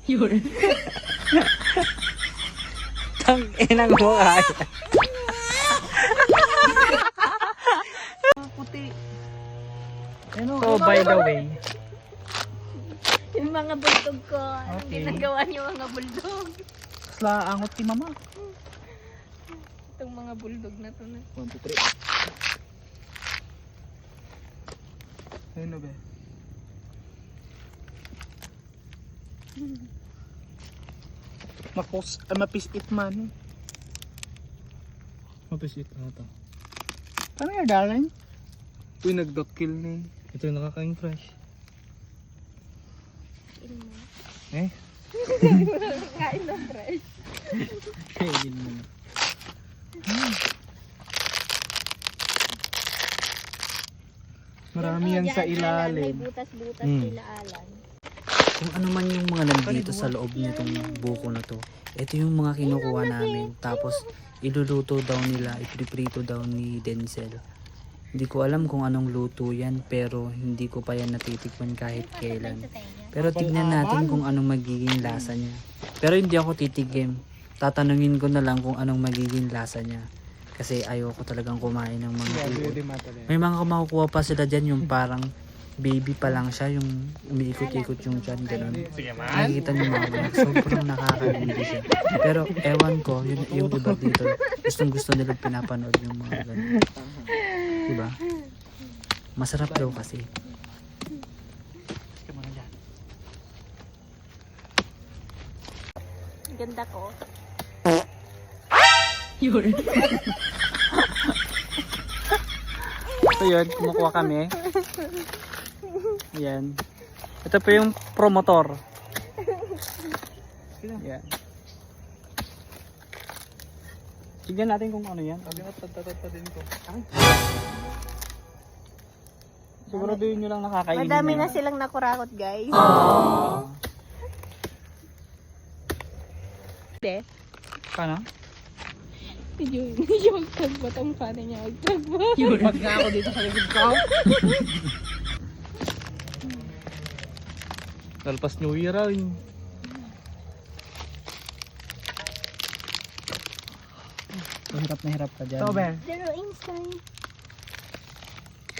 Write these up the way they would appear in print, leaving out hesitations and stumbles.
Yun. Tang inang mo kaya. Puti. So by the way, Yung mga bulldog ko. Anong Okay. ginagawa niyo mga bulldog? kasla angot ti mama. Itong mga bulldog na to na. 1, 2, 3. Ayun na ba? Mapisit man. Mapisit na ito. Ano yan, darling? Uy, nagdokil na eh. Ito yung nakakain fresh. Eh? Kain ng fresh. Kainin mo na. Marami yan sa May ilalim. butas-butas sila Alan. Kung ano man yung mga nandito sa loob nitong buko na to, ito yung mga kinukuha namin. Tapos iluluto daw nila, ipriprito daw ni Denzel. Hindi ko alam kung anong luto yan, pero hindi ko pa yan natitikman kahit kailan. Pero tignan natin kung anong magiging lasa niya. Pero hindi ako titigim. Tatanungin ko na lang kung anong magiging lasa niya. Kasi ayoko talagang kumain ng mga ibon. May mga makukuha pa sila dyan yung parang baby pa lang siya, yung umiikot-ikot yung dyan, gano'n. Nakikita niyo mga anak, sobrang nakakalimutan siya. Pero ewan ko, yung iba dito, gustong gusto nila pinapanood yung mga gano'n. Diba? Masarap daw kasi. Ganda ko. Yun. So yun, kumukuha kami. Yan. Ito po yung promotor. Yan. Tignan natin kung ano yan. Din ko. Siguraduhin nyo lang nakakainin. Madami yan. na silang nakurakot, guys. Hindi. Paano? Medyo magtagbat ang pana niya. Magtagbat. Yun. Pag nga ako dito sa likod ko. Lalpas New Year rin. Hirap na hirap ka dyan. Ito, Ben. Pero inside.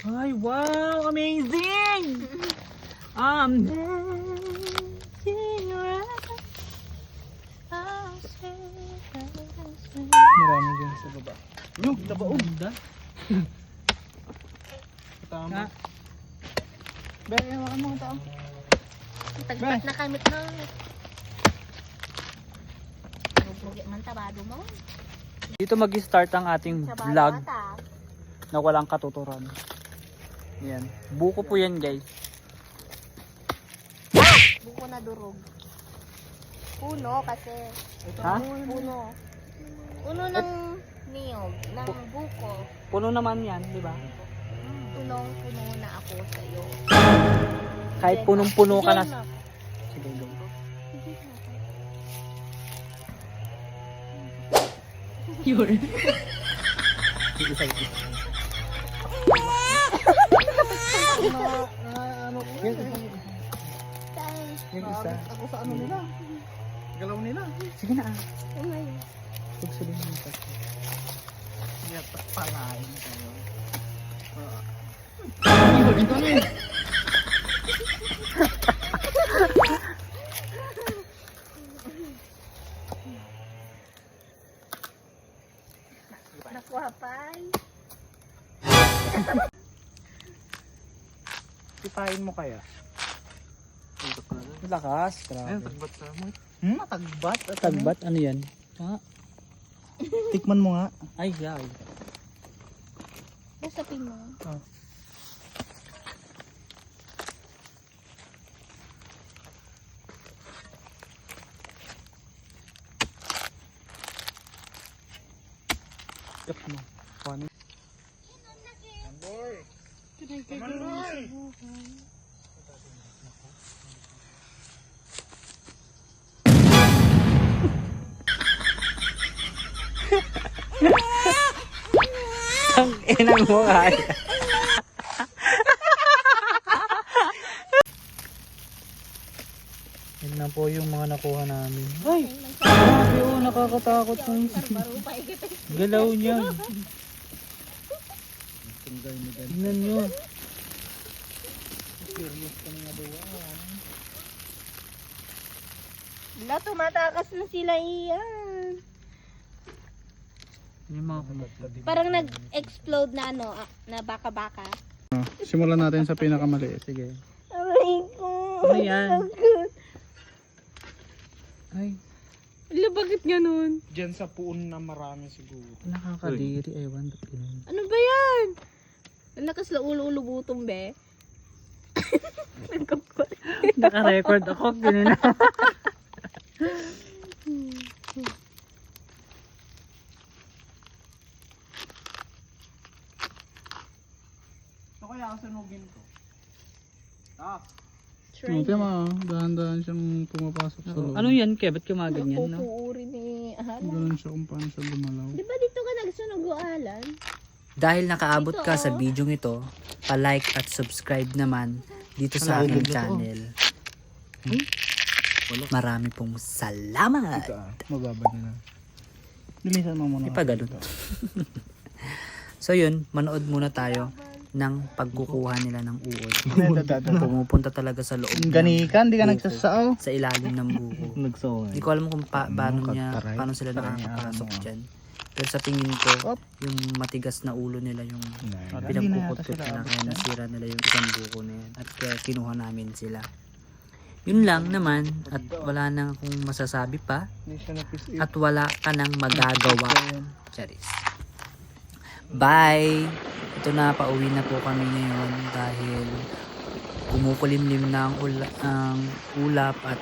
Ay, wow! Amazing! Marami dyan sa baba. Yung, nabaog. Tama. Ben, ewan mo ito. Tagbat na kamit na. Pugi man tabado mo. Dito mag-start ang ating vlog na walang katuturan. Yan. Buko po yan, guys. Buko na durog. Puno kasi. Ha? Puno. Puno ng niyog, ng buko. Puno naman yan, di ba? Punong-puno na ako sa iyo. Kahit punong-puno ka na. Sige, go. Yun. Isa. Yung isa. Ako sa ano nila? Galaw nila. Sige na ah. Pagsulin mo ito. Sige, palain tayo. Yun, ito na eh. Nakuhapay. Sipahin mo kaya? Lakas, grabe. Tagbat sa mo. Tagbat? Tagbat? Ano yan? Ha? Tikman mo nga. Ay, yaw. Basapin mo. Oh. Yak mo. Paano? Ang inang mo kaya. Yan na po yung mga nakuha namin. Ay! Grabe oh, nakakatakot yung galaw niya. Tingnan nyo. Wala, tumatakas na sila iyan. Yung mga kumukuha. Parang nag-explode na ano, na baka-baka. Simulan natin sa pinakamaliit. Sige. Aray ko. Ano yan? Ay, Wala, bakit ganun? Diyan sa puon na marami siguro. nakakadiri. Ewan, ba't ganun? Ano ba yan? Ang lakas na ulo-ulo butong, be. Naka-record ako. Ganun na. Ito kaya sunugin ko. Ah, Try okay ma, dahan-dahan siyang pumapasok sa loob. Ano yan, Ke? Ba't kumaganyan, no? Napupuuri ni Alan. Ganun siya kung paano siya gumalaw. Di ba dito ka nagsunog, Alan? Dahil nakaabot ka Ito, sa oh. video ito, pa-like at subscribe naman dito sa aking channel. Marami pong salamat. Mababad na. Linisan mo muna. Ipagano'n. So yun, manood muna tayo ng pagkukuha nila ng uod. Pumupunta talaga sa loob Ganikan, di ka buko, nagsasao. sa ilalim ng buko. Nagsaway. Hindi ko alam kung paano sila Taray nakakapasok niya, dyan. Pero sa tingin ko, yung matigas na ulo nila yung pinagpupot-put nila, kaya nasira nila yung isang buko na yan. At kaya kinuha namin sila. Yun lang naman, at wala nang akong masasabi pa, at wala ka nang magagawa. Charis. Bye! Ito na, pauwi na po kami ngayon dahil kumukulimlim na ang ulap at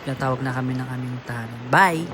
natawag na kami ng aming tahanan. Bye!